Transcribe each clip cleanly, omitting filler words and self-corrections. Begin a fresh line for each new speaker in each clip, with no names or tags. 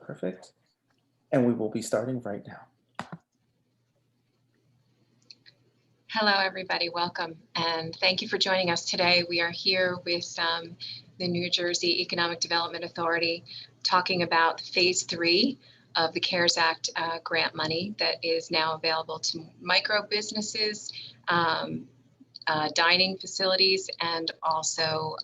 Perfect. And we will be starting right now.
Hello, everybody. Welcome. And thank you for joining us today. We are here with the New Jersey Economic Development Authority talking about phase 3 of the CARES Act grant money that is now available to micro businesses, dining facilities, and also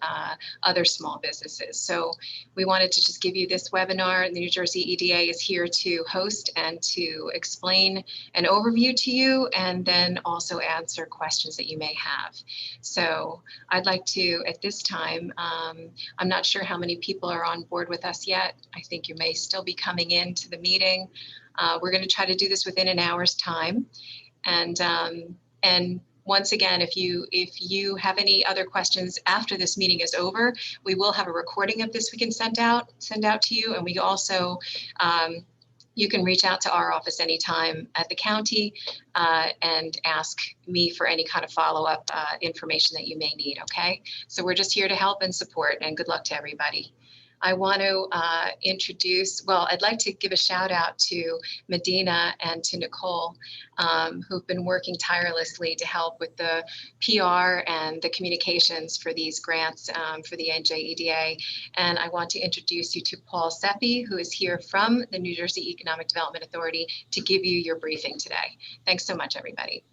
other small businesses. So we wanted to just give you this webinar. The New Jersey EDA is here to host and to explain an overview to you, and then also answer questions that you may have. So I'd like to, at this time, I'm not sure how many people are on board with us yet. I think you may still be coming into the meeting. We're going to try to do this within an hour's time. And once again, if you have any other questions after this meeting is over, we will have a recording of this we can send out to you. And we also, you can reach out to our office anytime at the county and ask me for any kind of follow-up information that you may need, okay? So we're just here to help and support, and good luck to everybody. I want to I'd like to give a shout out to Medina and to Nicole, who've been working tirelessly to help with the PR and the communications for these grants for the NJEDA. And I want to introduce you to Paul Seppi, who is here from the New Jersey Economic Development Authority to give you your briefing today. Thanks so much, everybody.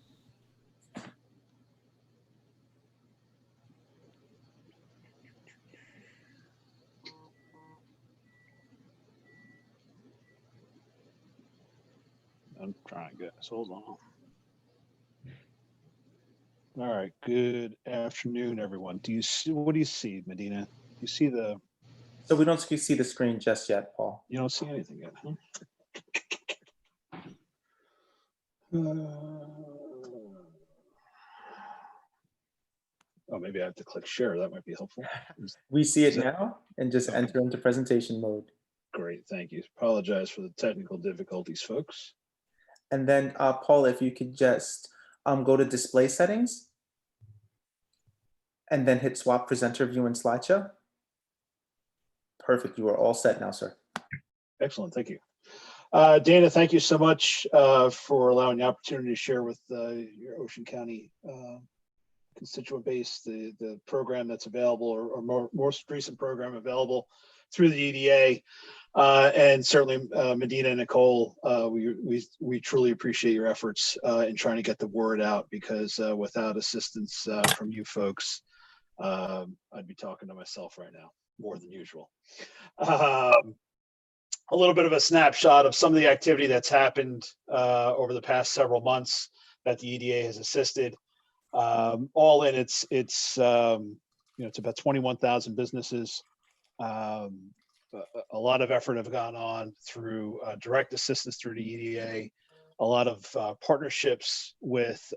I'm trying to get this. Hold on. All right. Good afternoon, everyone. Do you see? What do you see, Medina? Do you see the?
So we don't see the screen just yet, Paul.
You don't see anything yet, huh? Oh, maybe I have to click share. That might be helpful.
We see it now, and just enter into presentation mode.
Great. Thank you. Apologize for the technical difficulties, folks.
And then, Paul, if you could just go to display settings and then hit swap presenter view and slideshow. Perfect. You are all set now, sir.
Excellent. Thank you. Dana, thank you so much for allowing the opportunity to share with your Ocean County constituent base the program that's available, or most recent program available through the EDA. And certainly Medina and Nicole, we truly appreciate your efforts in trying to get the word out, because without assistance from you folks, I'd be talking to myself right now more than usual. A little bit of a snapshot of some of the activity that's happened over the past several months that the EDA has assisted. All in, it's about 21,000 businesses. A lot of effort have gone on through direct assistance through the EDA, a lot of partnerships with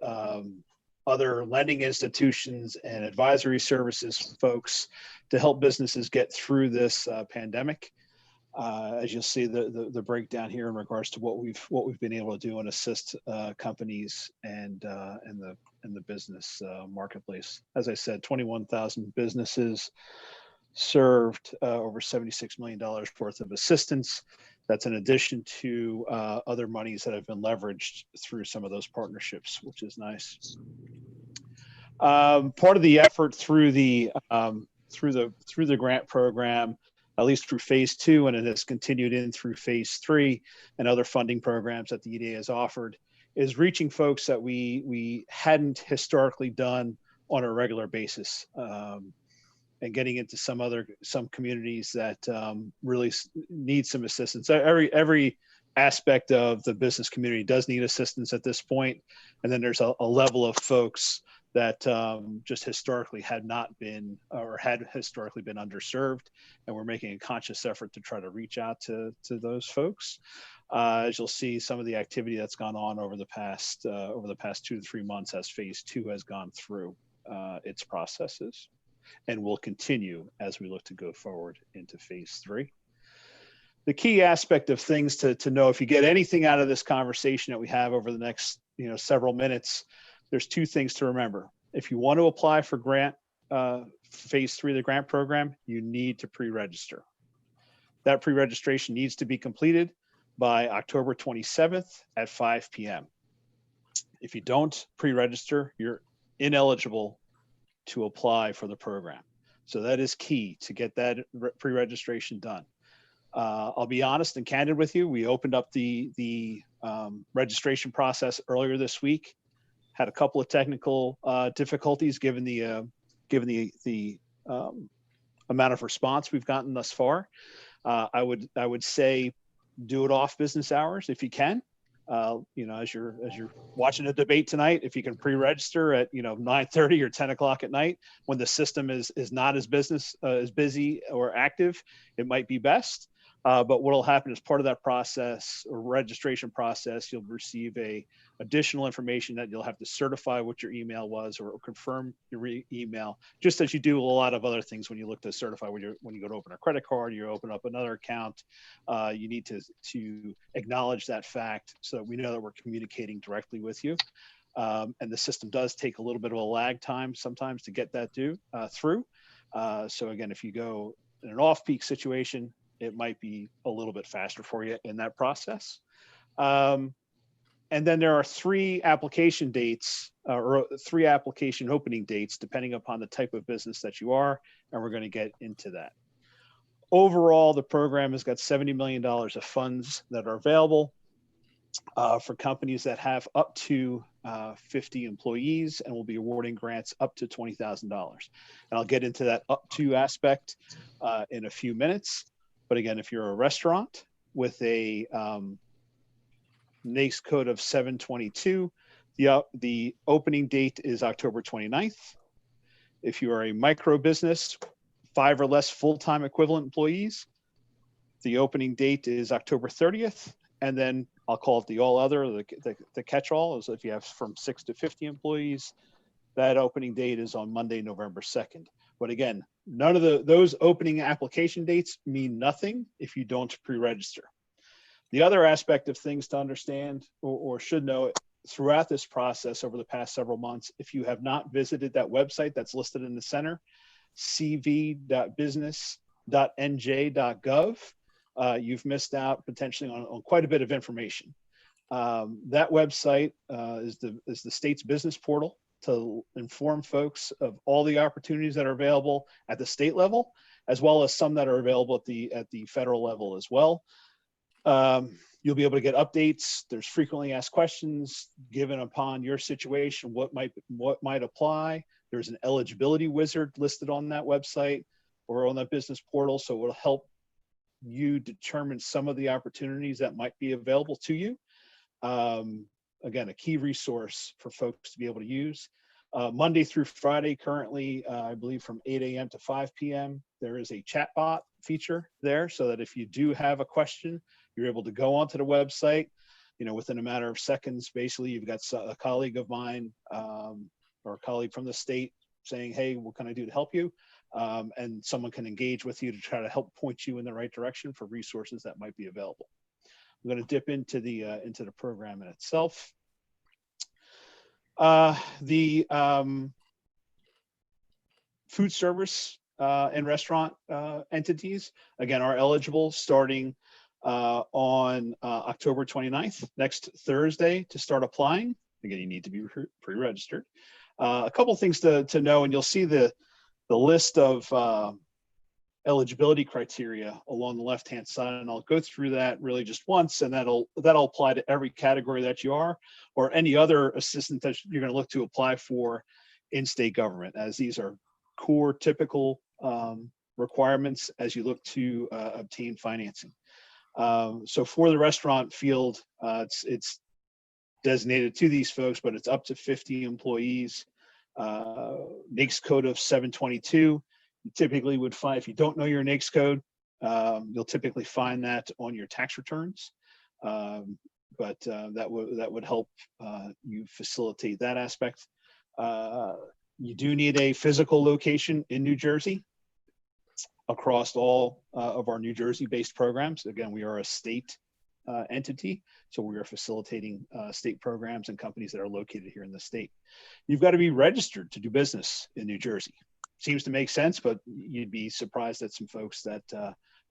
other lending institutions and advisory services folks to help businesses get through this pandemic. As you'll see the breakdown here in regards to what we've been able to do and assist companies and the business marketplace. As I said, 21,000 businesses served, over $76 million worth of assistance. That's in addition to other monies that have been leveraged through some of those partnerships, which is nice. Part of the effort through the grant program, at least through phase 2, and it has continued in through phase 3 and other funding programs that the EDA has offered, is reaching folks that we hadn't historically done on a regular basis. And getting into some communities that really need some assistance. Every aspect of the business community does need assistance at this point. And then there's a level of folks that just historically had not been, or had historically been underserved. And we're making a conscious effort to try to reach out to those folks. As you'll see, some of the activity that's gone on over the past 2 to 3 months as phase 2 has gone through its processes, and will continue as we look to go forward into phase 3. The key aspect of things to know, if you get anything out of this conversation that we have over the next several minutes, there's 2 things to remember. If you want to apply for grant, phase 3 of the grant program, you need to pre-register. That pre-registration needs to be completed by October 27th at 5 p.m. If you don't pre-register, you're ineligible to apply for the program. So that is key to get that pre-registration done. I'll be honest and candid with you. We opened up the registration process earlier this week. Had a couple of technical difficulties given the amount of response we've gotten thus far. I would say do it off business hours if you can. You know, as you're watching a debate tonight, if you can pre-register at 9:30 or 10 o'clock at night when the system is not as busy or active, it might be best. But what will happen as part of that process or registration process, you'll receive additional information that you'll have to certify what your email was or confirm your email, just as you do a lot of other things when you look to certify when you go to open a credit card, you open up another account. You need to acknowledge that fact so that we know that we're communicating directly with you. And the system does take a little bit of a lag time sometimes to get that through. So again, if you go in an off-peak situation, it might be a little bit faster for you in that process. And then there are 3 application dates or 3 application opening dates, depending upon the type of business that you are. And we're going to get into that. Overall, the program has got $70 million of funds that are available for companies that have up to 50 employees, and we'll be awarding grants up to $20,000. And I'll get into that up to aspect in a few minutes. But again, if you're a restaurant with a NAICS code of 722, the opening date is October 29th. If you are a micro business, 5 or less full-time equivalent employees, the opening date is October 30th. And then I'll call it the all other, the catch-all, is if you have from 6 to 50 employees, that opening date is on Monday, November 2nd. But again, none of those opening application dates mean nothing if you don't pre-register. The other aspect of things to understand or should know throughout this process over the past several months, if you have not visited that website that's listed in the center, cv.business.nj.gov, you've missed out potentially on quite a bit of information. That website is the state's business portal to inform folks of all the opportunities that are available at the state level, as well as some that are available at the federal level as well. You'll be able to get updates. There's frequently asked questions given upon your situation, what might apply. There's an eligibility wizard listed on that website or on that business portal, so it will help you determine some of the opportunities that might be available to you. Again, a key resource for folks to be able to use. Monday through Friday, currently, I believe from 8 a.m. to 5 p.m., there is a chat bot feature there so that if you do have a question, you're able to go onto the website, within a matter of seconds. Basically, you've got a colleague of mine or a colleague from the state saying, hey, what can I do to help you? And someone can engage with you to try to help point you in the right direction for resources that might be available. I'm going to dip into the program in itself. The food service and restaurant entities, again, are eligible starting on October 29th, next Thursday, to start applying. Again, you need to be pre-registered. A couple things to know, and you'll see the list of eligibility criteria along the left-hand side, and I'll go through that really just once, and that'll apply to every category that you are, or any other assistance that you're going to look to apply for in state government, as these are core typical requirements as you look to obtain financing. So for the restaurant field, it's designated to these folks, but it's up to 50 employees. NAICS code of 722. You typically would find, if you don't know your NAICS code, you'll typically find that on your tax returns. But that would help you facilitate that aspect. You do need a physical location in New Jersey across all of our New Jersey-based programs. Again, we are a state entity, so we are facilitating state programs and companies that are located here in the state. You've got to be registered to do business in New Jersey. Seems to make sense, but you'd be surprised at some folks that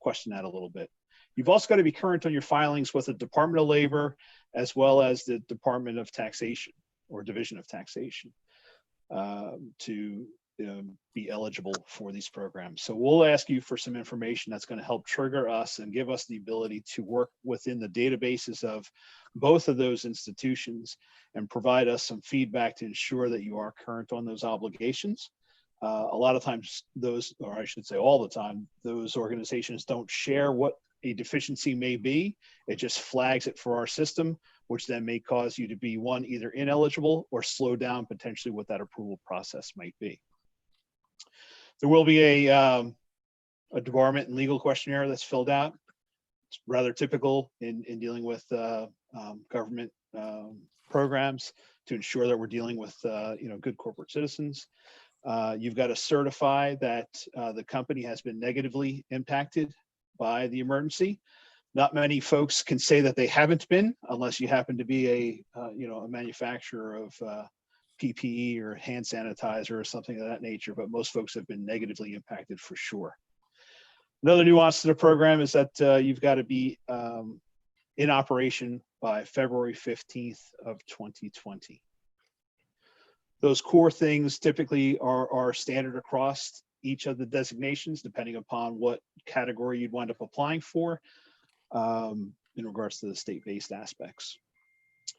question that a little bit. You've also got to be current on your filings with the Department of Labor as well as the Department of Taxation or Division of Taxation to be eligible for these programs. So we'll ask you for some information that's going to help trigger us and give us the ability to work within the databases of both of those institutions and provide us some feedback to ensure that you are current on those obligations. A lot of times those, or I should say all the time, those organizations don't share what a deficiency may be. It just flags it for our system, which then may cause you to be either ineligible or slow down potentially what that approval process might be. There will be a debarment and legal questionnaire that's filled out. It's rather typical in dealing with government programs to ensure that we're dealing with good corporate citizens. You've got to certify that the company has been negatively impacted by the emergency. Not many folks can say that they haven't been, unless you happen to be a manufacturer of PPE or hand sanitizer or something of that nature, but most folks have been negatively impacted for sure. Another nuance to the program is that you've got to be in operation by February 15th of 2020. Those core things typically are standard across each of the designations, depending upon what category you'd wind up applying for in regards to the state-based aspects.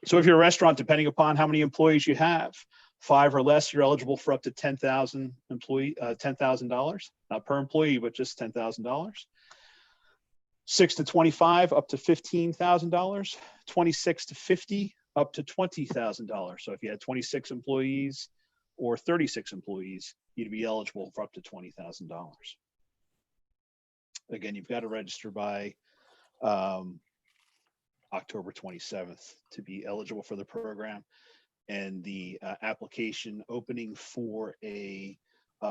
So if you're a restaurant, depending upon how many employees you have, 5 or less, you're eligible for up to $10,000, not per employee, but just $10,000. 6 to 25, up to $15,000. 26 to 50, up to $20,000. So if you had 26 employees or 36 employees, you'd be eligible for up to $20,000. Again, you've got to register by October 27th to be eligible for the program. And the application opening for a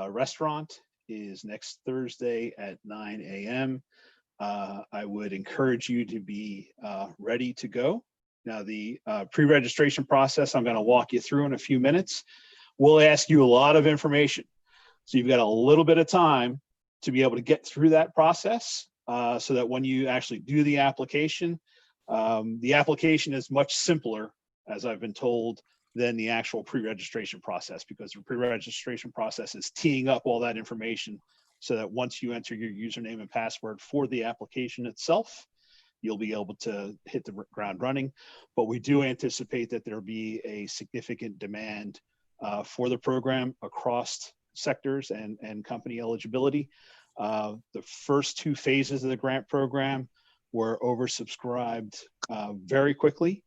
restaurant is next Thursday at 9 a.m. I would encourage you to be ready to go. Now, the pre-registration process, I'm going to walk you through in a few minutes. We'll ask you a lot of information. So you've got a little bit of time to be able to get through that process so that when you actually do the application is much simpler, as I've been told, than the actual pre-registration process, because the pre-registration process is teeing up all that information so that once you enter your username and password for the application itself, you'll be able to hit the ground running. But we do anticipate that there'll be a significant demand for the program across sectors and company eligibility. The first 2 phases of the grant program were oversubscribed very quickly.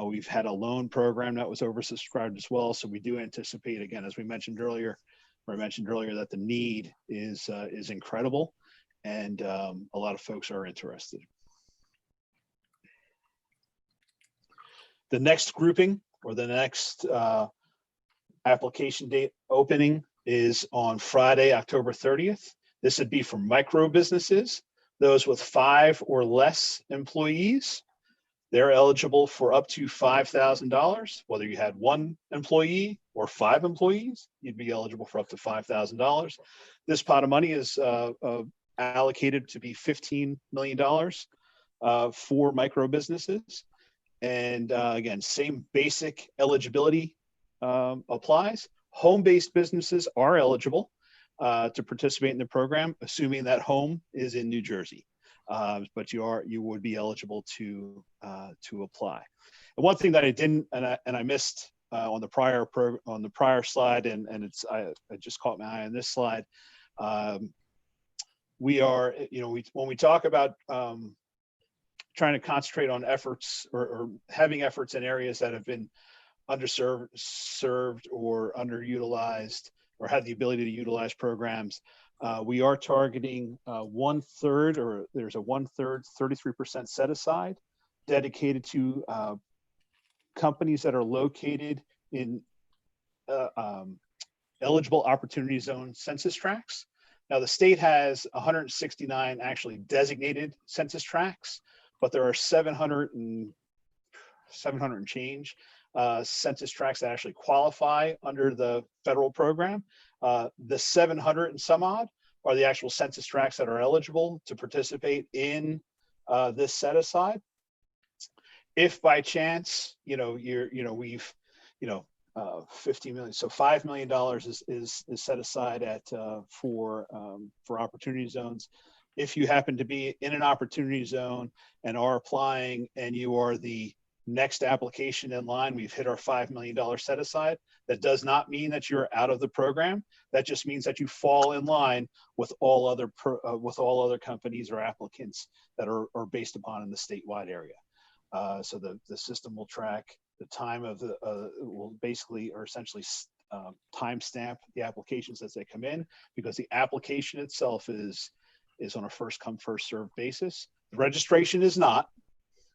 We've had a loan program that was oversubscribed as well. So we do anticipate, again, as we mentioned earlier, that the need is incredible, and a lot of folks are interested. The next grouping, or the next application date opening, is on Friday, October 30th. This would be for micro businesses, those with 5 or less employees. They're eligible for up to $5,000. Whether you had 1 employee or 5 employees, you'd be eligible for up to $5,000. This pot of money is allocated to be $15 million for micro businesses. And again, same basic eligibility applies. Home-based businesses are eligible to participate in the program, assuming that home is in New Jersey. But you would be eligible to apply. And one thing that I didn't and I missed on the prior slide, and I just caught my eye on this slide. We are, when we talk about trying to concentrate on efforts or having efforts in areas that have been underserved or underutilized, or have the ability to utilize programs, we are targeting 1/3, or there's a 1/3, 33% set aside dedicated to companies that are located in eligible opportunity zone census tracts. Now, the state has 169 actually designated census tracts, but there are 700 and change census tracts that actually qualify under the federal program. The 700 and some odd are the actual census tracts that are eligible to participate in this set aside. If by chance, we've, 15 million, so $5 million is set aside for opportunity zones. If you happen to be in an opportunity zone and are applying and you are the next application in line, we've hit our $5 million set aside. That does not mean that you're out of the program. That just means that you fall in line with all other companies or applicants that are based upon in the statewide area. So the system will track the time of will basically or essentially timestamp the applications as they come in, because the application itself is on a first come first served basis. The registration is not.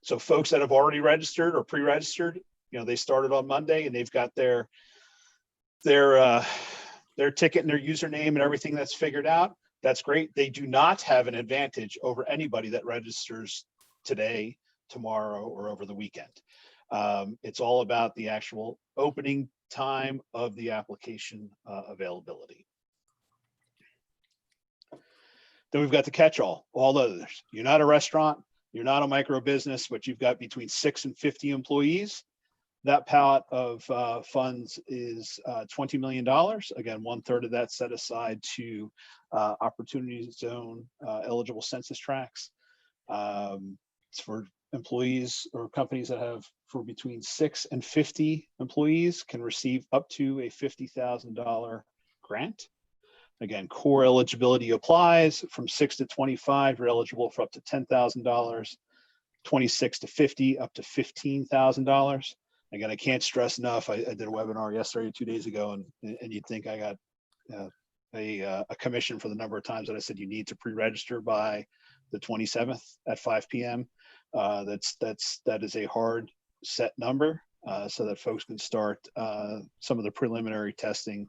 So folks that have already registered or pre-registered, they started on Monday and they've got their ticket and their username and everything that's figured out. That's great. They do not have an advantage over anybody that registers today, tomorrow, or over the weekend. It's all about the actual opening time of the application availability. Then we've got the catch-all, all others. You're not a restaurant, you're not a micro business, but you've got between 6 and 50 employees. That palette of funds is $20 million. Again, 1/3 of that set aside to opportunity zone eligible census tracts. It's for employees or companies that have for between 6 and 50 employees can receive up to a $50,000 grant. Again, core eligibility applies. From 6 to 25, you're eligible for up to $10,000. 26 to 50, up to $15,000. Again, I can't stress enough. I did a webinar yesterday, 2 days ago, and you'd think I got a commission for the number of times that I said you need to pre-register by the 27th at 5 p.m. That is a hard set number so that folks can start some of the preliminary testing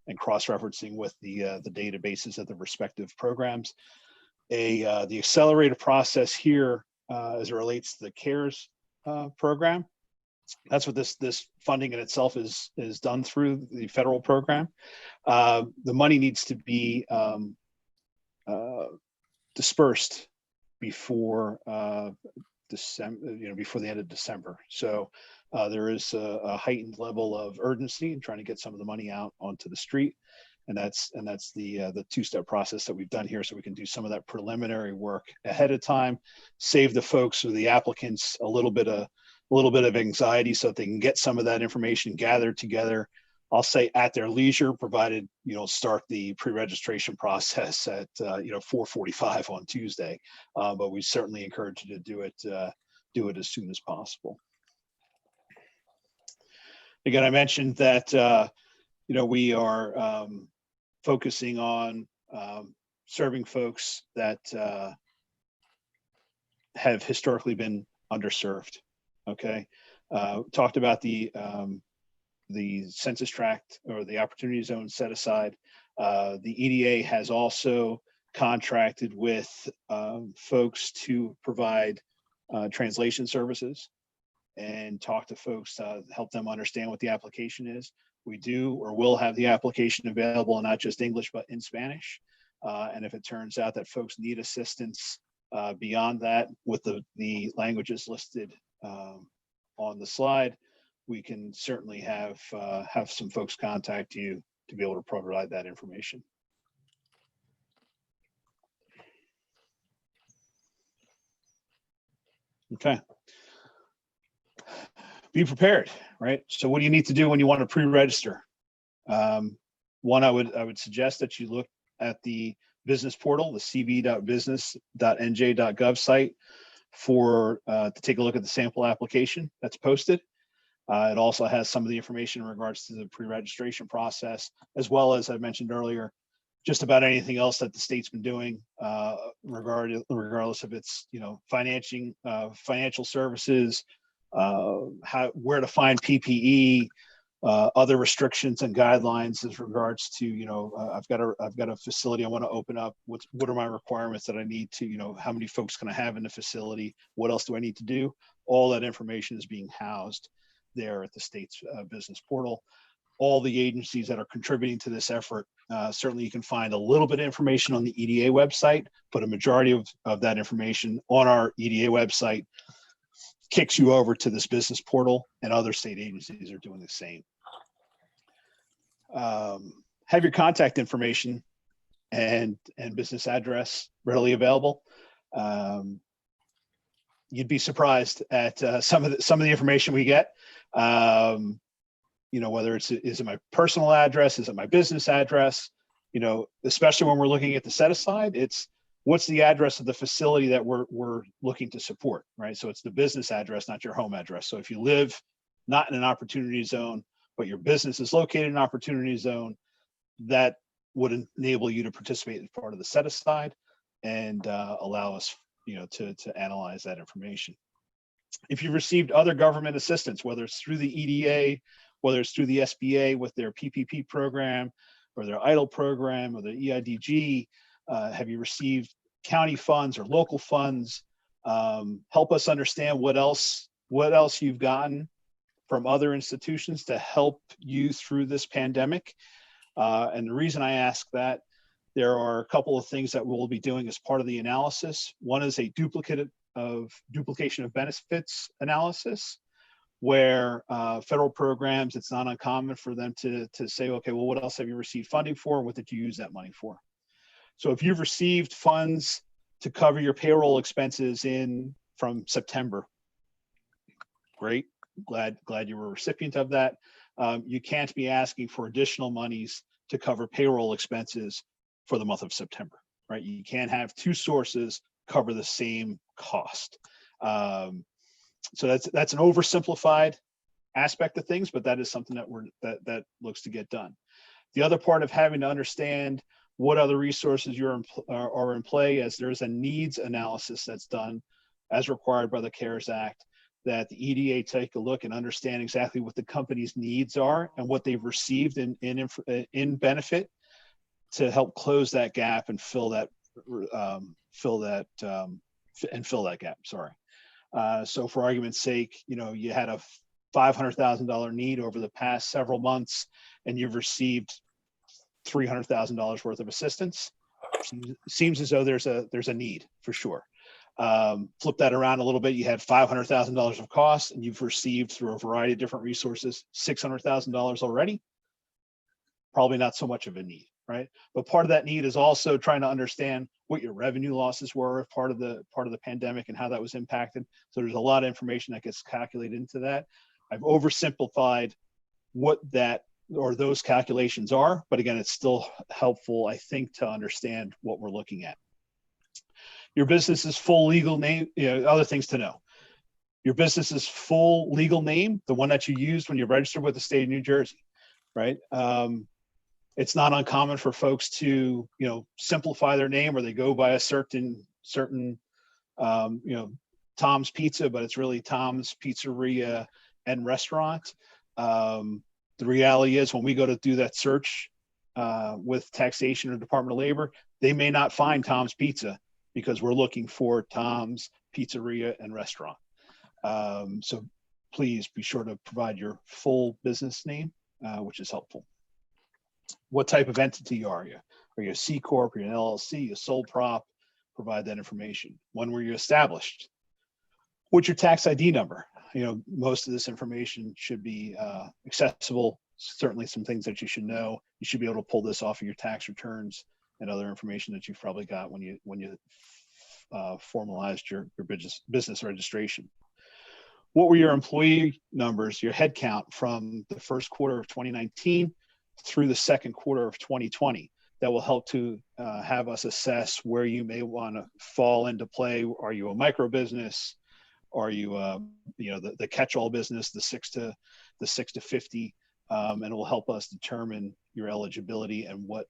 and cross-referencing with the databases of the respective programs. The accelerated process here as it relates to the CARES program. That's what this funding in itself is done through the federal program. The money needs to be dispersed before December, before the end of December. So there is a heightened level of urgency in trying to get some of the money out onto the street. And that's the two-step process that we've done here, so we can do some of that preliminary work ahead of time, save the folks or the applicants a little bit of anxiety, so that they can get some of that information gathered together. I'll say at their leisure, provided start the pre-registration process at 4:45 on Tuesday. But we certainly encourage you to do it as soon as possible. Again, I mentioned that we are focusing on serving folks that have historically been underserved. Okay, talked about the census tract or the opportunity zone set aside. The EDA has also contracted with folks to provide translation services and talk to folks to help them understand what the application is. We do or will have the application available in not just English, but in Spanish. And if it turns out that folks need assistance beyond that with the languages listed on the slide, we can certainly have some folks contact you to be able to provide that information. Okay. Be prepared, right? So what do you need to do when you want to pre-register? One, I would suggest that you look at the business portal, the cb.business.nj.gov site to take a look at the sample application that's posted. It also has some of the information in regards to the pre-registration process, as well as I mentioned earlier, just about anything else that the state's been doing, regardless of its financial services, where to find PPE, other restrictions and guidelines as regards to I've got a facility I want to open up. What are my requirements that I need to how many folks can I have in the facility? What else do I need to do? All that information is being housed there at the state's business portal. all the agencies that are contributing to this effort. Certainly you can find a little bit of information on the EDA website, but a majority of that information on our EDA website kicks you over to this business portal, and other state agencies are doing the same. Have your contact information and business address readily available. You'd be surprised at some of the information we get. You know, whether is it my personal address, is it my business address? You know, especially when we're looking at the set aside, it's what's the address of the facility that we're looking to support, right? So it's the business address, not your home address. So if you live not in an opportunity zone, but your business is located in an opportunity zone, that would enable you to participate as part of the set aside and allow us, you know, to analyze that information. If you've received other government assistance, whether it's through the EDA, whether it's through the SBA with their PPP program or their EIDL program or the EIDG, have you received county funds or local funds? Help us understand what else you've gotten from other institutions to help you through this pandemic. And the reason I ask that, there are a couple of things that we'll be doing as part of the analysis. One is a duplication of benefits analysis, where federal programs, it's not uncommon for them to say, okay, well, what else have you received funding for? What did you use that money for? So if you've received funds to cover your payroll expenses from September, great, glad you were a recipient of that. You can't be asking for additional monies to cover payroll expenses for the month of September, right? You can't have two sources cover the same cost. So that's an oversimplified aspect of things, but that is something that looks to get done. The other part of having to understand what other resources are in play, as there's a needs analysis that's done as required by the CARES Act, that the EDA take a look and understand exactly what the company's needs are and what they've received in benefit to help close that gap and fill that gap. Sorry. So for argument's sake, you know, you had a $500,000 need over the past several months, and you've received $300,000 worth of assistance. Seems as though there's a need for sure. Flip that around a little bit. You had $500,000 of costs, and you've received through a variety of different resources $600,000 already. Probably not so much of a need, right? But part of that need is also trying to understand what your revenue losses were part of the pandemic and how that was impacted. So there's a lot of information that gets calculated into that. I've oversimplified what those calculations are, but again, it's still helpful, I think, to understand what we're looking at. Your business's full legal name, other things to know. Your business's full legal name, the one that you used when you registered with the state of New Jersey, right? It's not uncommon for folks to, simplify their name, or they go by a certain, Tom's Pizza, but it's really Tom's Pizzeria and Restaurant. The reality is, when we go to do that search with taxation or Department of Labor, they may not find Tom's Pizza because we're looking for Tom's Pizzeria and Restaurant. So please be sure to provide your full business name, which is helpful. What type of entity are you? Are you a C Corp? Are you an LLC, a sole prop? Provide that information. When were you established? What's your tax ID number? Most of this information should be accessible. Certainly some things that you should know. You should be able to pull this off of your tax returns and other information that you've probably got when you formalized your business registration. What were your employee numbers, your head count from the first quarter of 2019 through the second quarter of 2020? That will help to have us assess where you may want to fall into play. Are you a micro business? Are you the catch-all business, the 6 to 50, and it will help us determine your eligibility and what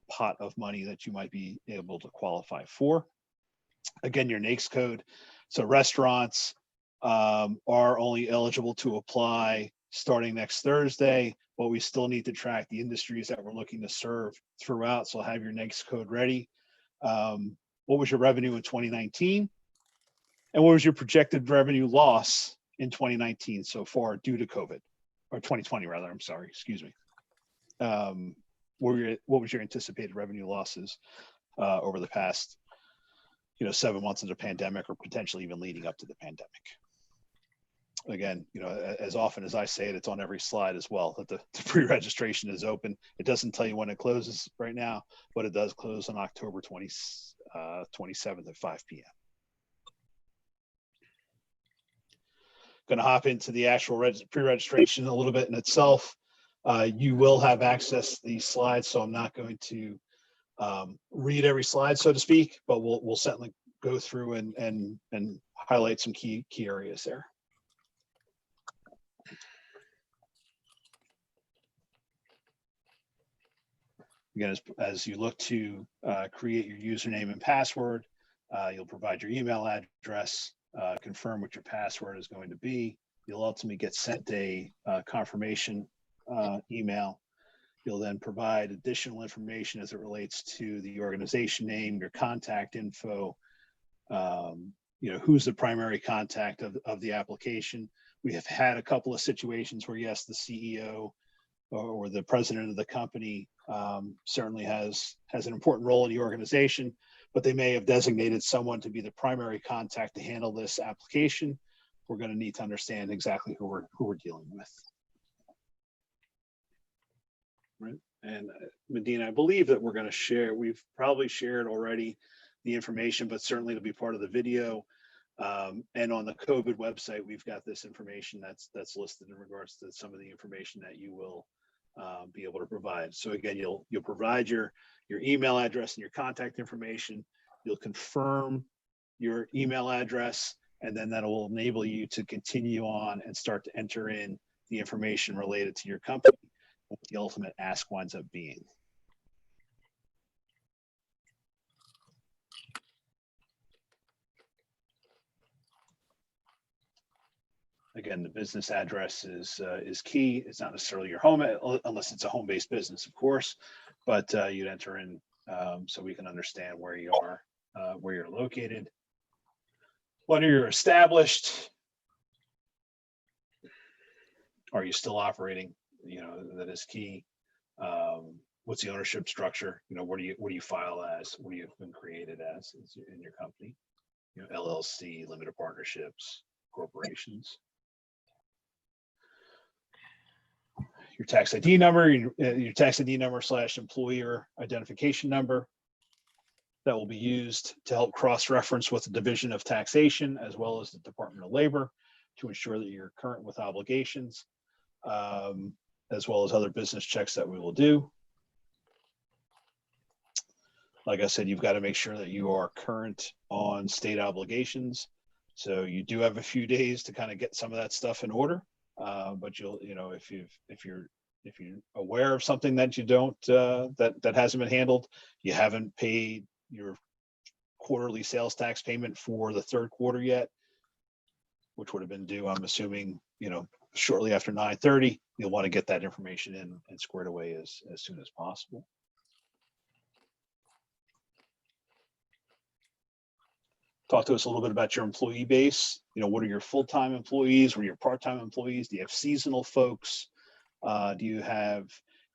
pot of money that you might be able to qualify for. Again, your NAICS code. So restaurants are only eligible to apply starting next Thursday, but we still need to track the industries that we're looking to serve throughout. So have your NAICS code ready. What was your revenue in 2019? And what was your projected revenue loss in 2019 so far due to COVID? or 2020 rather, I'm sorry, excuse me. What was your anticipated revenue losses over the past, 7 months of the pandemic, or potentially even leading up to the pandemic? Again, as often as I say it, it's on every slide as well, that the pre-registration is open. It doesn't tell you when it closes right now, but it does close on October 27th at 5 p.m. Going to hop into the actual pre-registration a little bit in itself. You will have access to these slides, so I'm not going to read every slide, so to speak, but we'll certainly go through and highlight some key areas there. Again, as you look to create your username and password, you'll provide your email address, confirm what your password is going to be. You'll ultimately get sent a confirmation email. You'll then provide additional information as it relates to the organization name, your contact info, who's the primary contact of the application. We have had a couple of situations where, yes, the CEO or the president of the company certainly has an important role in the organization, but they may have designated someone to be the primary contact to handle this application. We're going to need to understand exactly who we're dealing with. Right. And Medina, I believe that we're going to share, we've probably shared already the information, but certainly it'll be part of the video. And on the COVID website, we've got this information that's listed in regards to some of the information that you will be able to provide. So again, you'll provide your email address and your contact information. You'll confirm your email address, and then that will enable you to continue on and start to enter in the information related to your company, what the ultimate ask winds up being. Again, the business address is key. It's not necessarily your home, unless it's a home-based business, of course, but you'd enter in so we can understand where you are, where you're located. Whether you're established, are you still operating? That is key. What's the ownership structure? What do you file as? What do you have been created as in your company? LLC, limited partnerships, corporations. Your tax ID number, your tax ID number / employer identification number. That will be used to help cross-reference with the Division of Taxation as well as the Department of Labor to ensure that you're current with obligations, as well as other business checks that we will do. Like I said, you've got to make sure that you are current on state obligations. So you do have a few days to kind of get some of that stuff in order. But you'll, if you're aware of something that you don't, that hasn't been handled, you haven't paid your quarterly sales tax payment for the third quarter yet, which would have been due, I'm assuming, shortly after 9/30, you'll want to get that information in and squared away as soon as possible. Talk to us a little bit about your employee base. What are your full-time employees? What are your part-time employees? Do you have seasonal folks? Do you have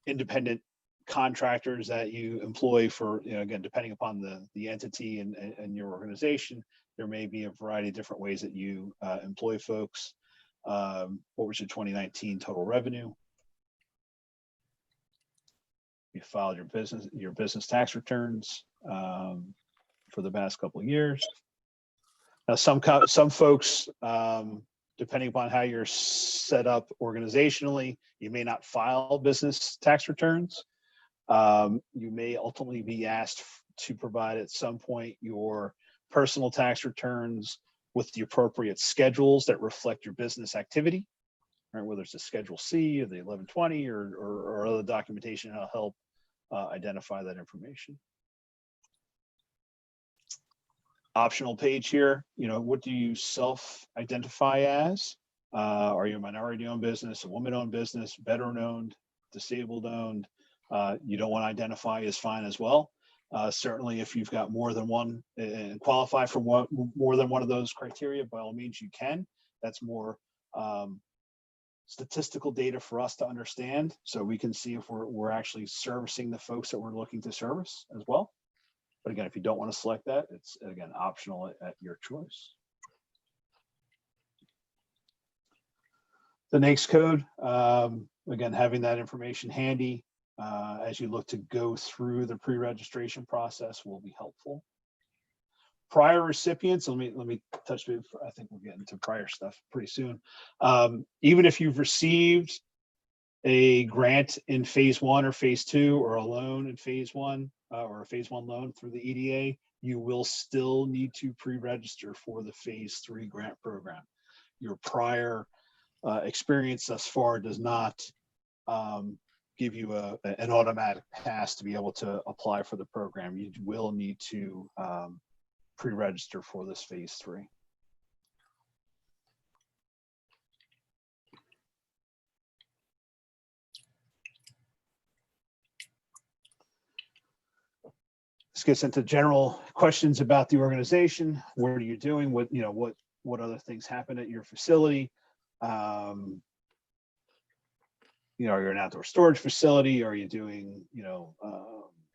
independent contractors that you employ for, again, depending upon the entity and your organization, there may be a variety of different ways that you employ folks. What was your 2019 total revenue? You filed your business tax returns for the past couple of years. Now, some folks, depending upon how you're set up organizationally, you may not file business tax returns. You may ultimately be asked to provide at some point your personal tax returns with the appropriate schedules that reflect your business activity, right? Whether it's a Schedule C or the 1120 or other documentation that'll help identify that information. Optional page here, what do you self-identify as? Are you a minority-owned business, a woman-owned business, veteran-owned, disabled-owned? You don't want to identify is fine as well. Certainly, if you've got more than one and qualify for more than one of those criteria, by all means you can. That's more statistical data for us to understand, so we can see if we're actually servicing the folks that we're looking to service as well. But again, if you don't want to select that, it's again optional at your choice. The NAICS code, again, having that information handy as you look to go through the pre-registration process will be helpful. Prior recipients, let me touch base. I think we'll get into prior stuff pretty soon. Even if you've received a grant in phase 1 or phase 2, or a loan in phase 1, or a phase 1 loan through the EDA, you will still need to pre-register for the phase 3 grant program. Your prior experience thus far does not give you an automatic pass to be able to apply for the program. You will need to pre-register for this phase 3. This gets into general questions about the organization. What are you doing? What other things happen at your facility? You're an outdoor storage facility. Are you doing,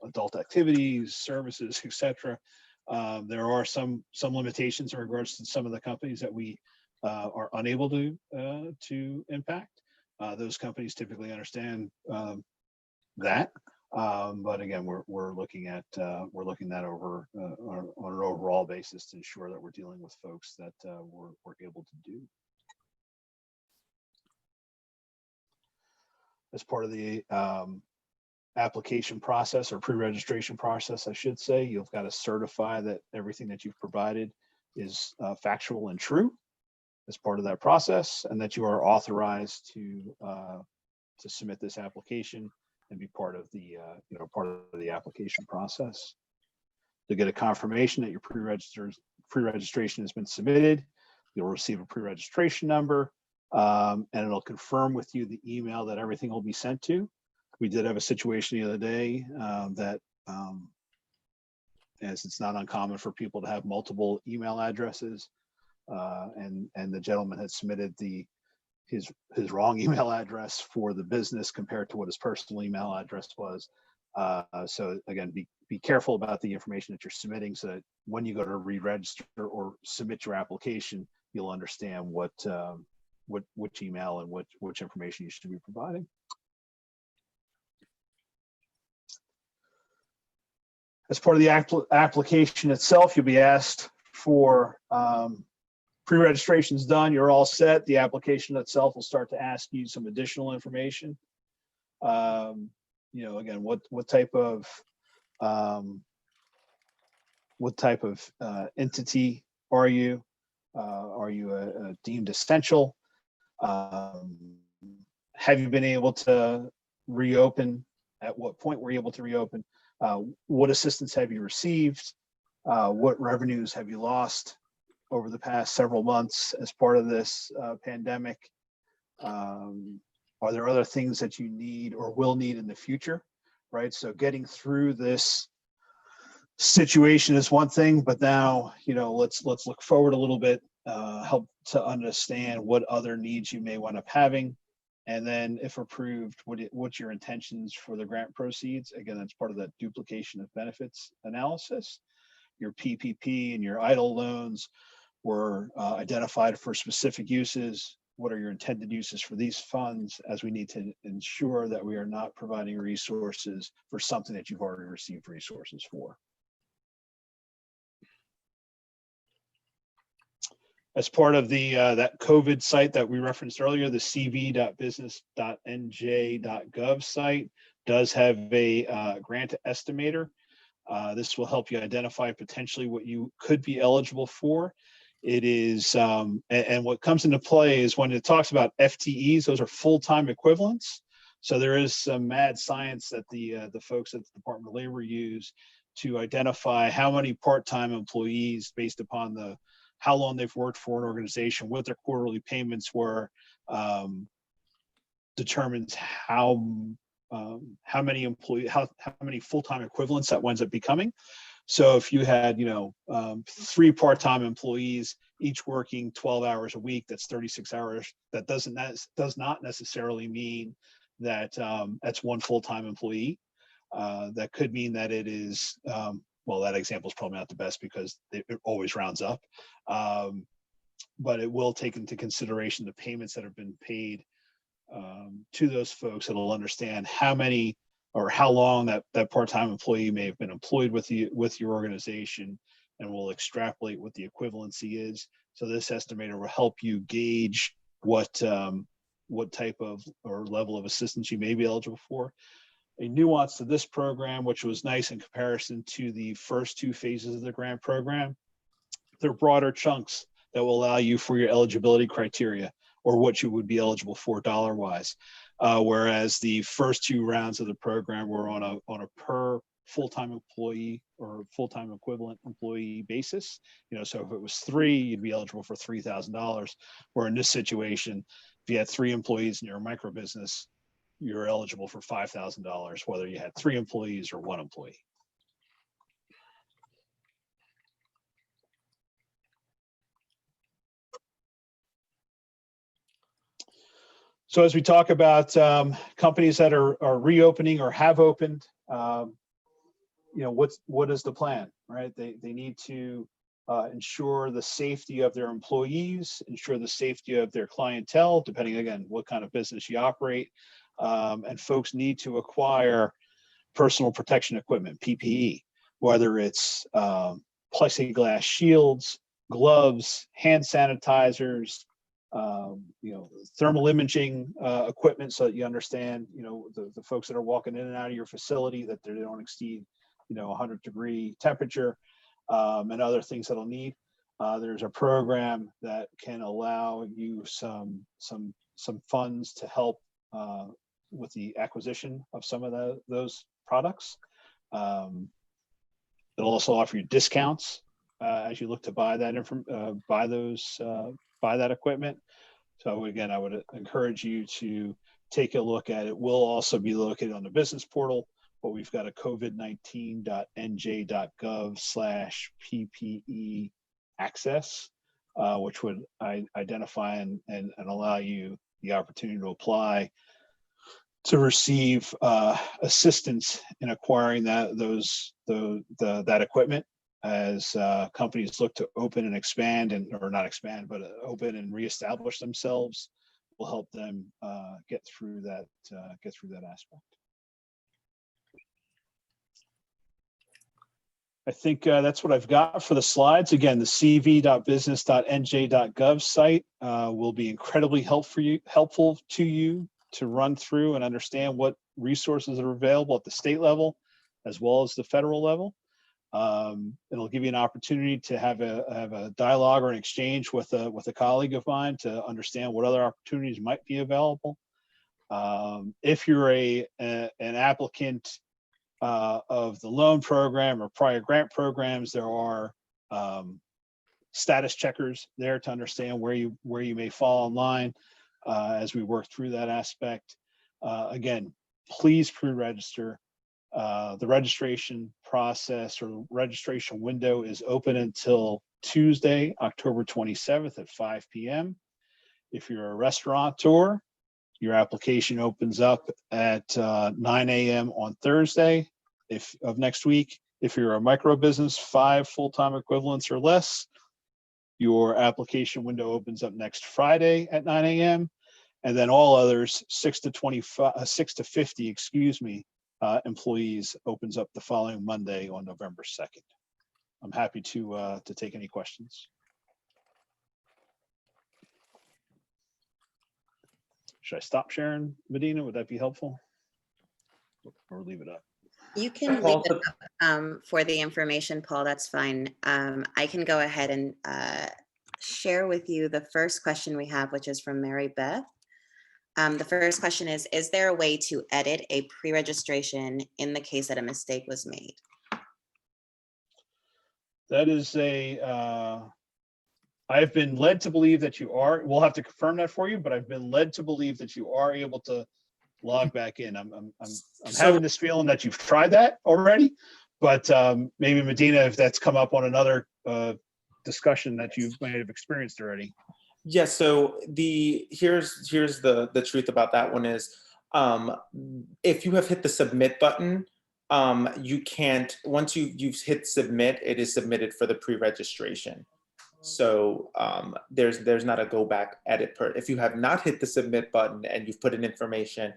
adult activities, services, etc.? There are some limitations in regards to some of the companies that we are unable to impact. Those companies typically understand that. But again, we're looking that over on an overall basis to ensure that we're dealing with folks that we're able to do. As part of the application process, or pre-registration process, I should say, you've got to certify that everything that you've provided is factual and true as part of that process, and that you are authorized to submit this application and be part of the application process. To get a confirmation that your pre-registration has been submitted, you'll receive a pre-registration number, and it'll confirm with you the email that everything will be sent to. We did have a situation the other day that, as it's not uncommon for people to have multiple email addresses, and the gentleman had submitted his wrong email address for the business compared to what his personal email address was. So again, be careful about the information that you're submitting, so that when you go to re-register or submit your application, you'll understand which email and which information you should be providing. As part of the application itself, you'll be asked for pre-registration's done, you're all set. The application itself will start to ask you some additional information. Again, what type of entity are you? Are you a deemed essential? Have you been able to reopen? At what point were you able to reopen? What assistance have you received? What revenues have you lost over the past several months as part of this pandemic? Are there other things that you need or will need in the future, right? So getting through this situation is one thing, but now, let's look forward a little bit, help to understand what other needs you may wind up having. And then if approved, what's your intentions for the grant proceeds? Again, that's part of that duplication of benefits analysis. Your PPP and your EIDL loans were identified for specific uses. What are your intended uses for these funds, as we need to ensure that we are not providing resources for something that you've already received resources for. As part of the that COVID site that we referenced earlier, the cv.business.nj.gov site does have a grant estimator. This will help you identify potentially what you could be eligible for. It is, and what comes into play is when it talks about FTEs, those are full-time equivalents. So there is some mad science that the folks at the Department of Labor use to identify how many part-time employees, based upon how long they've worked for an organization, what their quarterly payments were, determines how many employees, how many full-time equivalents that winds up becoming. So if you had, 3 part-time employees each working 12 hours a week, that's 36 hours. That does not necessarily mean that that's one full-time employee. That could mean that it is, well, that example is probably not the best because it always rounds up. But it will take into consideration the payments that have been paid to those folks. It'll understand how many or how long that part-time employee may have been employed with your organization, and will extrapolate what the equivalency is. So this estimator will help you gauge what type of or level of assistance you may be eligible for. A nuance to this program, which was nice in comparison to the first two phases of the grant program, they're broader chunks that will allow you for your eligibility criteria or what you would be eligible for dollar-wise. Whereas the first two rounds of the program were on a per full-time employee or full-time equivalent employee basis. So if it was 3, you'd be eligible for $3,000. Where in this situation, if you had 3 employees in your micro business, you're eligible for $5,000, whether you had 3 employees or 1 employee. So as we talk about companies that are reopening or have opened, what is the plan, right? They need to ensure the safety of their employees, ensure the safety of their clientele, depending again what kind of business you operate, and folks need to acquire personal protection equipment, PPE, whether it's plexiglass shields, gloves, hand sanitizers, thermal imaging equipment, so that you understand, the folks that are walking in and out of your facility, that they don't exceed, 100-degree temperature, and other things that'll need. There's a program that can allow you some funds to help with the acquisition of some of those products. It'll also offer you discounts as you look to buy that buy that equipment. So again, I would encourage you to take a look at it. We'll also be located on the business portal, but we've got a covid19.nj.gov/PPE access, which would identify and allow you the opportunity to apply to receive assistance in acquiring that equipment as companies look to open and expand, or not expand, but open and reestablish themselves. Will help them get through that aspect. I think that's what I've got for the slides. Again, the cv.business.nj.gov site will be incredibly helpful to you to run through and understand what resources are available at the state level as well as the federal level. It'll give you an opportunity to have a dialogue or an exchange with a colleague of mine to understand what other opportunities might be available. If you're an applicant of the loan program or prior grant programs, there are status checkers there to understand where you may fall in line as we work through that aspect. Again, please pre-register. The registration process or registration window is open until Tuesday, October 27th at 5 p.m. If you're a restaurateur, your application opens up at 9 a.m. on Thursday of next week. If you're a micro business, 5 full-time equivalents or less, your application window opens up next Friday at 9 a.m. And then all others, 6 to 50, employees, opens up the following Monday on November 2nd. I'm happy to take any questions. Should I stop sharing, Medina? Would that be helpful? Or leave it up?
You can leave it up for the information, Paul. That's fine. I can go ahead and share with you the first question we have, which is from Mary Beth. The first question is there a way to edit a pre-registration in the case that a mistake was made?
That is I've been led to believe that you are. We'll have to confirm that for you, but I've been led to believe that you are able to log back in. I'm having this feeling that you've tried that already, but maybe Medina, if that's come up on another discussion that you might have experienced already.
Yes. So here's the truth about that one is, if you have hit the submit button, you can't, once you've hit submit, it is submitted for the pre-registration. So there's not a go back edit per. If you have not hit the submit button and you've put in information,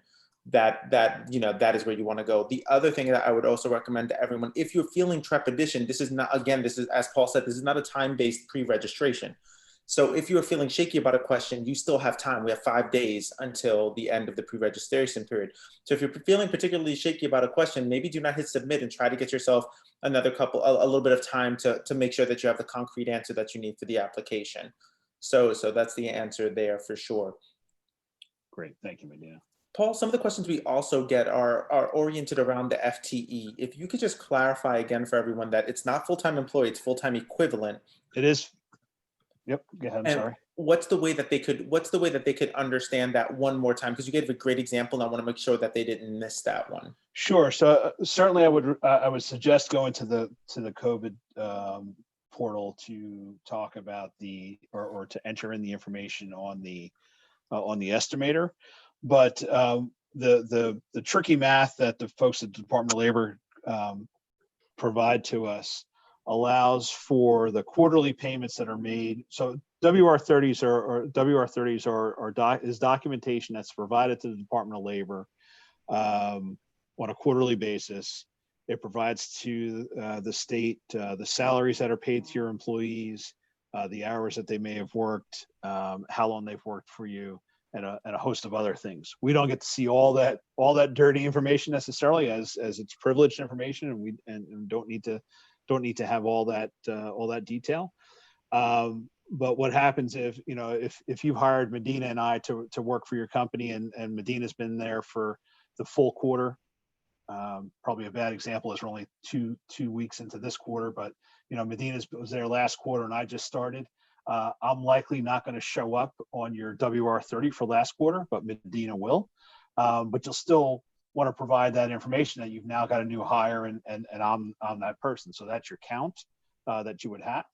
that that is where you want to go. The other thing that I would also recommend to everyone, if you're feeling trepidation, this is not, again, this is, as Paul said, this is not a time-based pre-registration. So if you're feeling shaky about a question, you still have time. We have 5 days until the end of the pre-registration period. So if you're feeling particularly shaky about a question, maybe do not hit submit and try to get yourself another a little bit of time to make sure that you have the concrete answer that you need for the application. So that's the answer there for sure.
Great, thank you, Medina.
Paul, some of the questions we also get are oriented around the FTE. If you could just clarify again for everyone that it's not full-time employee, it's full-time equivalent.
It is. Yep, go ahead, I'm sorry.
What's the way that they could understand that one more time? Because you gave a great example and I want to make sure that they didn't miss that one.
Sure. So certainly I would suggest going to the COVID portal to talk about or to enter in the information on the estimator. But the tricky math that the folks at the Department of Labor provide to us allows for the quarterly payments that are made. So WR30s is documentation that's provided to the Department of Labor on a quarterly basis. It provides to the state the salaries that are paid to your employees, the hours that they may have worked, how long they've worked for you, and a host of other things. We don't get to see all that dirty information necessarily, as it's privileged information, and we don't need to have all that detail. But what happens if you've hired Medina and I to work for your company, and Medina's been there for the full quarter, probably a bad example is we're only two weeks into this quarter, but Medina was there last quarter and I just started. I'm likely not going to show up on your WR30 for last quarter, but Medina will. But you'll still want to provide that information that you've now got a new hire and I'm that person. So that's your count that you would have.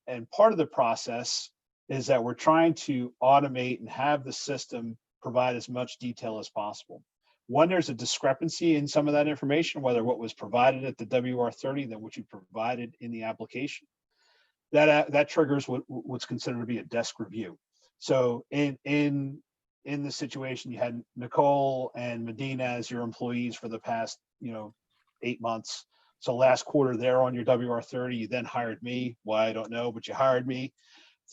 And part of the process is that we're trying to automate and have the system provide as much detail as possible. When there's a discrepancy in some of that information, whether what was provided at the WR30 than what you provided in the application, that triggers what's considered to be a desk review. So in the situation, you had Nicole and Medina as your employees for the past 8 months. So last quarter they're on your WR30. You then hired me. Why, I don't know, but you hired me.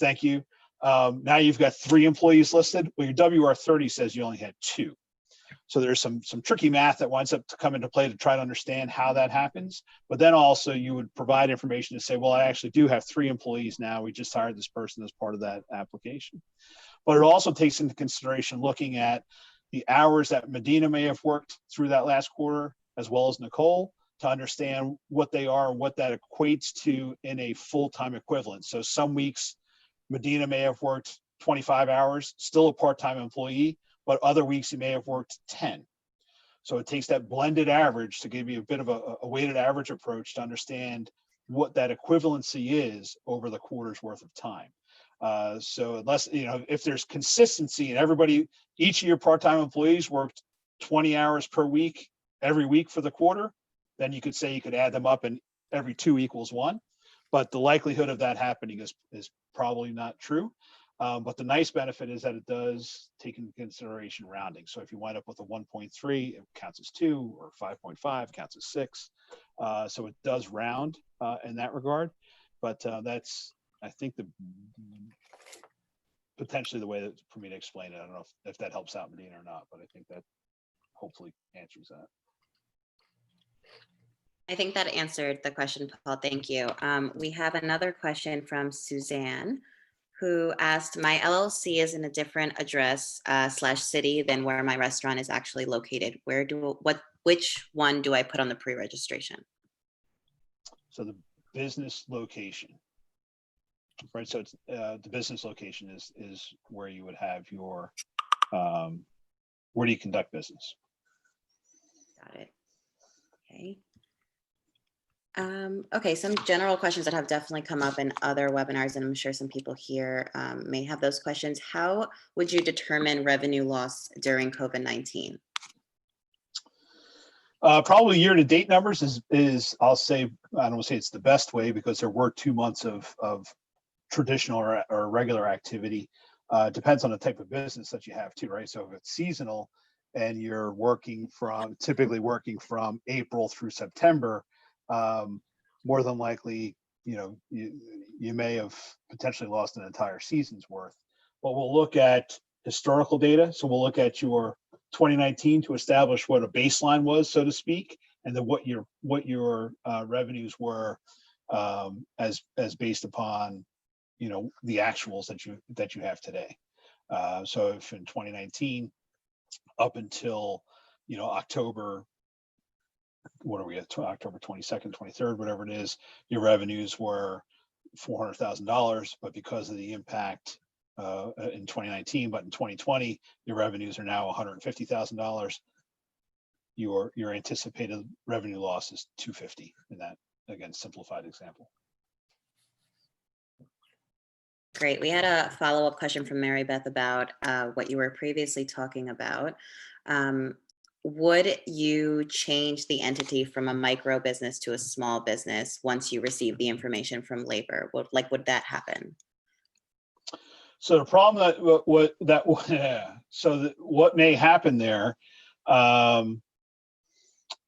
Thank you. Now you've got 3 employees listed. Well, your WR30 says you only had 2. So there's some tricky math that winds up to come into play to try to understand how that happens. But then also you would provide information to say, well, I actually do have 3 employees now. We just hired this person as part of that application. But it also takes into consideration looking at the hours that Medina may have worked through that last quarter, as well as Nicole, to understand what they are and what that equates to in a full-time equivalent. So some weeks Medina may have worked 25 hours, still a part-time employee, but other weeks he may have worked 10. So it takes that blended average to give you a bit of a weighted average approach to understand what that equivalency is over the quarter's worth of time. So unless, if there's consistency and each of your part-time employees worked 20 hours per week, every week for the quarter, then you could say you could add them up and every 2 equals 1. But the likelihood of that happening is probably not true. But the nice benefit is that it does take into consideration rounding. So if you wind up with a 1.3, it counts as 2, or 5.5 counts as 6. So it does round in that regard. But that's, I think, potentially the way for me to explain it. I don't know if that helps out Medina or not, but I think that hopefully answers that.
I think that answered the question, Paul. Thank you. We have another question from Suzanne, who asked, my LLC is in a different address / city than where my restaurant is actually located. Which one do I put on the pre-registration?
So the business location, right? So it's the business location is where you would have your, where do you conduct business?
Got it. Okay. Okay, some general questions that have definitely come up in other webinars, and I'm sure some people here may have those questions. How would you determine revenue loss during COVID-19?
Probably year-to-date numbers is I'll say, I don't want to say it's the best way because there were 2 months of traditional or regular activity. Depends on the type of business that you have too, right? So if it's seasonal and you're typically working from April through September, more than likely, you may have potentially lost an entire season's worth. But we'll look at historical data. So we'll look at your 2019 to establish what a baseline was, so to speak, and then what your revenues were as based upon the actuals that you have today. So if in 2019 up until October, what are we at, October 22nd, 23rd, whatever it is, your revenues were $400,000, but because of the impact in 2019, but in 2020 your revenues are now $150,000, your anticipated revenue loss is $250 in that, again, simplified example.
Great. We had a follow-up question from Mary Beth about what you were previously talking about. Would you change the entity from a micro business to a small business once you receive the information from labor? Would that happen?
So the problem what may happen there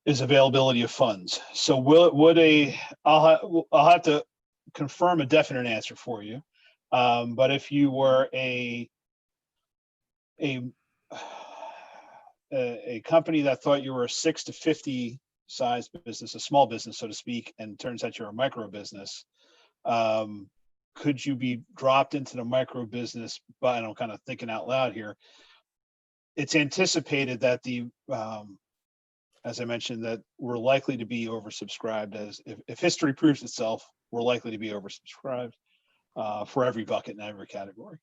is availability of funds. So I'll have to confirm a definite answer for you. But if you were a company that thought you were a 6 to 50 size business, a small business, so to speak, and turns out you're a micro business, could you be dropped into the micro business? But I'm kind of thinking out loud here. It's anticipated that as I mentioned, that we're likely to be oversubscribed. As if history proves itself, we're likely to be oversubscribed for every bucket in every category.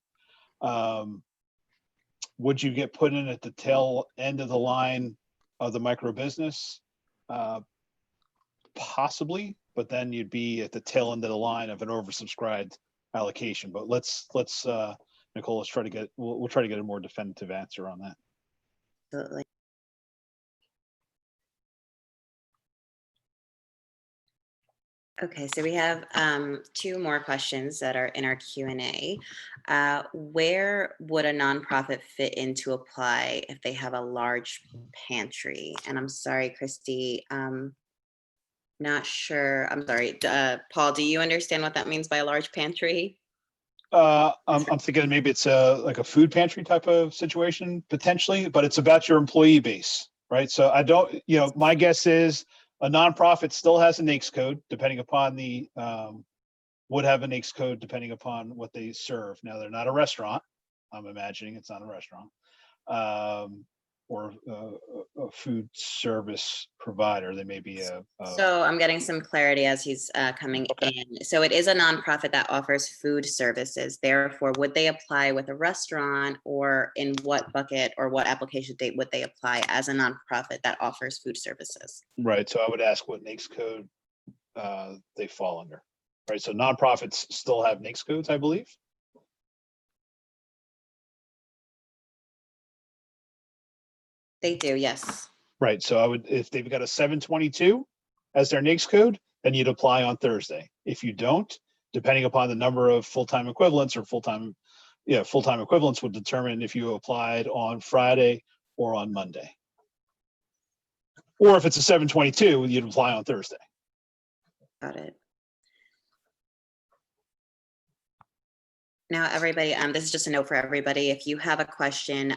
Would you get put in at the tail end of the line of the micro business? Possibly, but then you'd be at the tail end of the line of an oversubscribed allocation. But Nicole, we'll try to get a more definitive answer on that.
Absolutely. Okay, so we have 2 more questions that are in our Q&A. Where would a nonprofit fit in to apply if they have a large pantry? And I'm sorry, Christy, not sure. I'm sorry, Paul, do you understand what that means by a large pantry?
I'm thinking maybe it's like a food pantry type of situation potentially, but it's about your employee base, right? So I don't, my guess is a nonprofit still has a NAICS code, depending upon would have a NAICS code depending upon what they serve. Now they're not a restaurant. I'm imagining it's not a restaurant. Or a food service provider. They may be
So I'm getting some clarity as he's coming in. So it is a nonprofit that offers food services. Therefore, would they apply with a restaurant, or in what bucket or what application date would they apply as a nonprofit that offers food services?
Right. So I would ask what NAICS code they fall under. Right. So nonprofits still have NAICS codes, I believe.
They do, yes.
Right. So if they've got a 722 as their NAICS code, then you'd apply on Thursday. If you don't, depending upon the number of full-time equivalents or full-time equivalents would determine if you applied on Friday or on Monday. Or if it's a 722, you'd apply on Thursday.
Got it. Now, everybody, this is just a note for everybody. If you have a question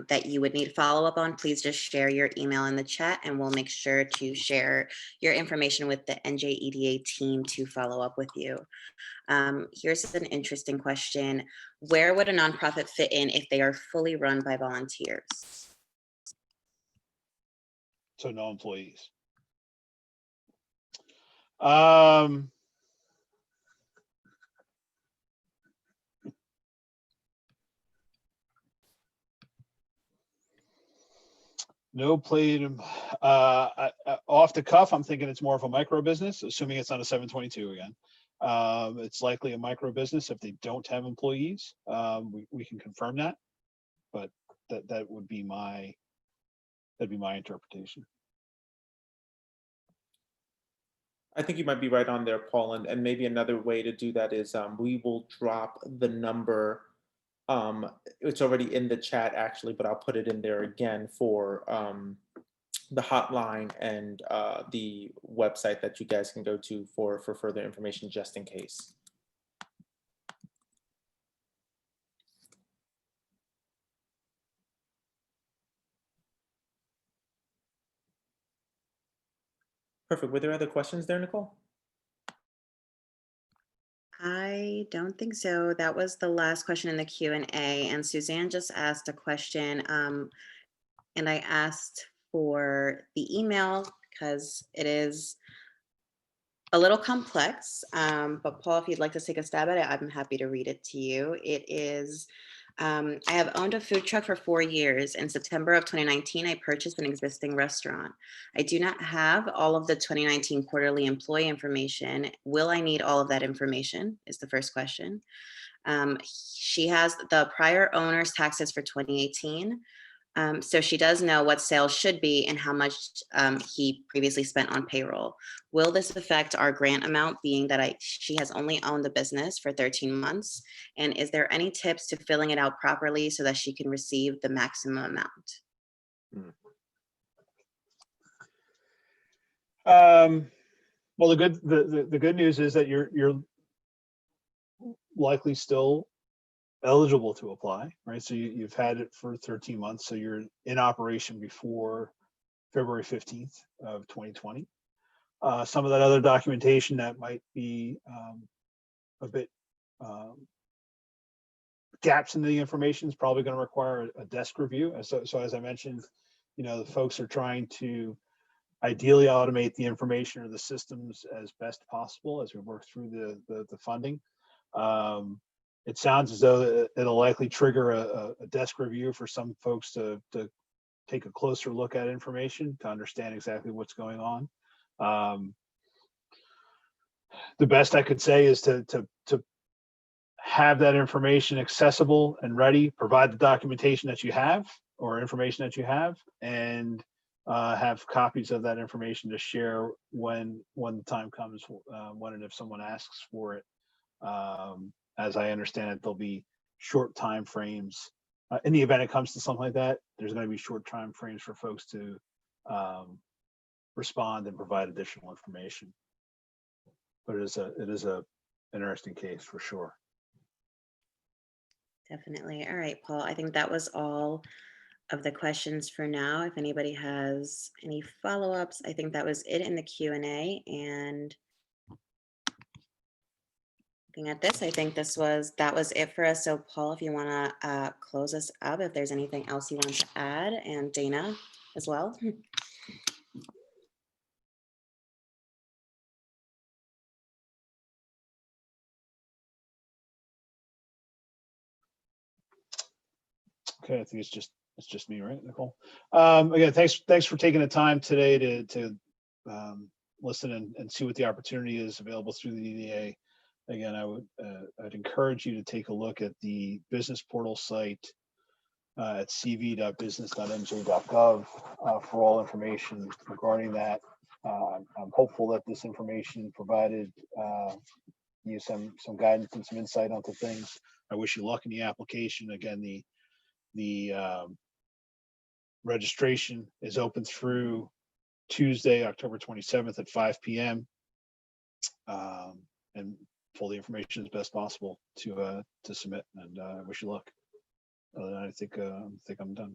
that you would need follow up on, please just share your email in the chat and we'll make sure to share your information with the NJEDA team to follow up with you. Here's an interesting question. Where would a nonprofit fit in if they are fully run by volunteers?
So no employees. No palladium. Off the cuff, I'm thinking it's more of a micro business, assuming it's not a 722 again. It's likely a micro business if they don't have employees. We can confirm that, but that would be my interpretation.
I think you might be right on there, Paul. And maybe another way to do that is we will drop the number. It's already in the chat actually, but I'll put it in there again for the hotline and the website that you guys can go to for further information, just in case. Perfect. Were there other questions there, Nicole?
I don't think so. That was the last question in the Q&A, and Suzanne just asked a question, and I asked for the email because it is a little complex, but Paul, if you'd like to take a stab at it, I'm happy to read it to you. It is, I have owned a food truck for 4 years. In September of 2019, I purchased an existing restaurant. I do not have all of the 2019 quarterly employee information. Will I need all of that information is the first question. She has the prior owner's taxes for 2018. So she does know what sales should be and how much he previously spent on payroll. Will this affect our grant amount, being that she has only owned the business for 13 months? And is there any tips to filling it out properly so that she can receive the maximum amount?
Well, the good news is that you're likely still eligible to apply, right? So you've had it for 13 months, so you're in operation before February 15th of 2020. Some of that other documentation that might be a bit gaps in the information is probably going to require a desk review. So as I mentioned, the folks are trying to ideally automate the information or the systems as best possible as we work through the funding. It sounds as though it'll likely trigger a desk review for some folks to take a closer look at information to understand exactly what's going on. The best I could say is to have that information accessible and ready, provide the documentation that you have or information that you have, and have copies of that information to share when the time comes, when and if someone asks for it. As I understand it, there'll be short time frames. In the event it comes to something like that, there's going to be short time frames for folks to respond and provide additional information. But it is a interesting case for sure.
Definitely. All right, Paul, I think that was all of the questions for now. If anybody has any follow-ups, I think that was it in the Q&A. And looking at this, I think that was it for us. So Paul, if you want to close us up, if there's anything else you want to add, and Dana as well.
Okay, I think it's just me, right, Nicole? Again, thanks for taking the time today to listen and see what the opportunity is available through the EDA. Again, I'd encourage you to take a look at the business portal site at cv.business.nj.gov for all information regarding that. I'm hopeful that this information provided you some guidance and some insight onto things. I wish you luck in the application. Again, the registration is open through Tuesday, October 27th at 5 p.m. And pull the information as best possible to submit. And I wish you luck. I think I'm done.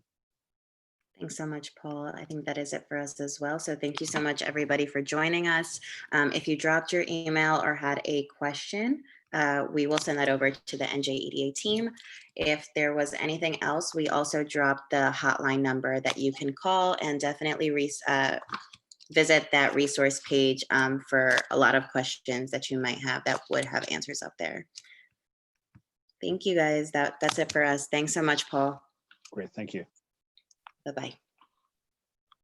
Thanks so much, Paul. I think that is it for us as well. So thank you so much, everybody, for joining us. If you dropped your email or had a question, we will send that over to the NJEDA team. If there was anything else, we also dropped the hotline number that you can call, and definitely visit that resource page for a lot of questions that you might have that would have answers up there. Thank you, guys. That's it for us. Thanks so much, Paul.
Great. Thank you.
Bye-bye.